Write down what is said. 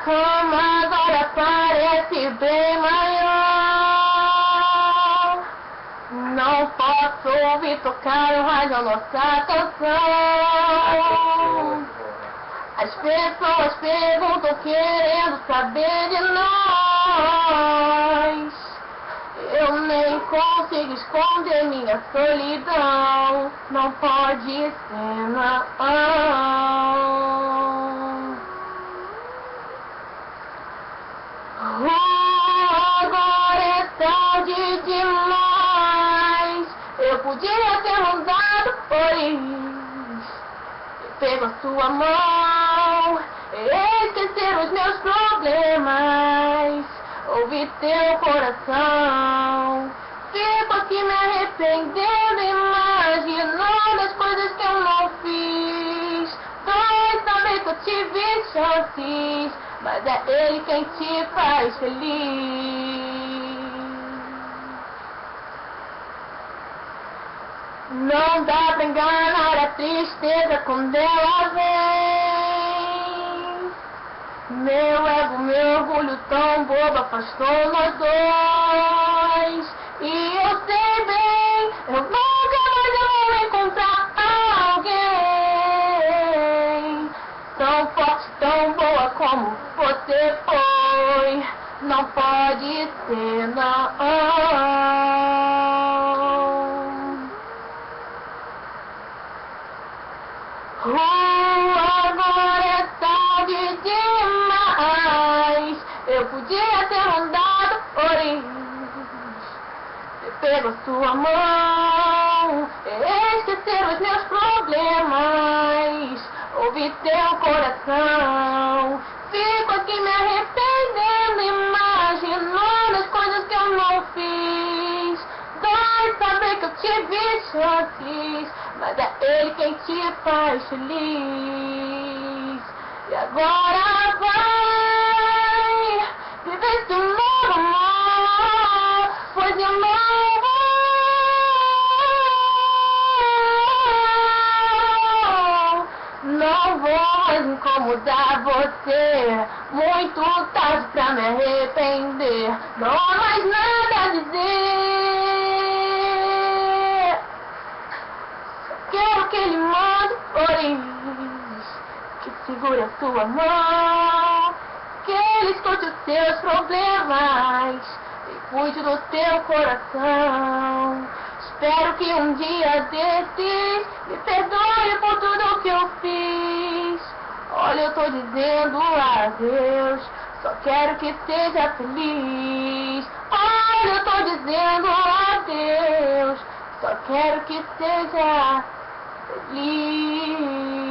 cama agora parece bem maior. Não posso ouvir tocar no rádio a nossa canção. As pessoas perguntam querendo saber de nós. Eu nem consigo esconder minha solidão. Não pode ser, não. Agora é tarde demais. Eu podia ter mandado pego a sua mão, esquecer os meus problemas, ouvir teu coração. Fico aqui me arrependendo, imaginando as coisas que eu não fiz. Dói saber que eu tive chances, mas é ele quem te faz feliz. Não dá pra enganar a tristeza quando ela vem. Meu ego, meu orgulho tão bobo afastou nós dois. E eu sei bem, eu nunca mais vou encontrar alguém tão forte, tão boa como você foi. Não pode ser, não. Agora é tarde demais. Eu podia ter mandado ter pego a sua mão, esquecer os meus problemas, ouvir teu coração. Fico aqui me arrependendo, imaginando as coisas que eu não fiz. Dói saber que eu tive chances, mas é ele quem te faz feliz. E agora vai viver esse novo amor, pois eu não vou mais incomodar você. Muito tarde pra me arrepender, não há mais nada a dizer. Quero que ele mande que segure a sua mão, que ele escute os seus problemas e cuide do teu coração. Espero que um dia desses me perdoe por tudo que eu fiz. Olha, eu tô dizendo adeus, só quero que seja feliz. Olha, eu tô dizendo adeus, só quero que seja feliz.